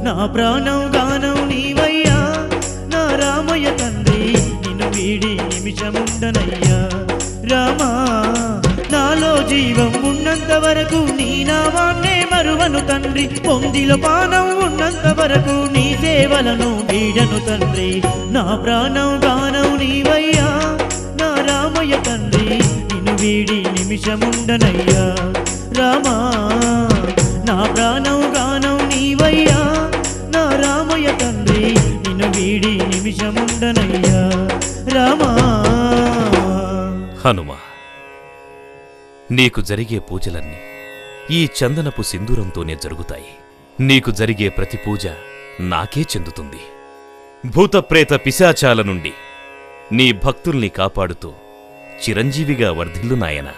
నా ప్రాణం గానం నీవయ్యా నా రామయ్య తండ్రి నిన్ను వీడి నిమిషముండనయ్యా రామా నాలో జీవం ఉన్నంత వరకు నీ నామాన్నే మరువను తండ్రి పొందిలో పానం ఉన్నంత వరకు నీ సేవలను వీడను తండ్రి నా ప్రాణం గానం నీవయ్యా నా రామయ్య తండ్రి నిన్ను వీడి నిమిషముండనయ్యా రామా నా ప్రాణం గానం నీవయ్యా నా రామయ్య తండ్రి నిన్ను వీడి నిమిషముండనయ్యా రామా హనుమ నీకు జరిగే పూజలన్నీ ఈ చందనపు సింధూరంతోనే జరుగుతాయి నీకు జరిగే ప్రతి పూజ నాకే చెందుతుంది భూతప్రేత పిశాచాల నుండి నీ భక్తుల్ని కాపాడుతూ చిరంజీవిగా వర్ధిల్లు నాయనా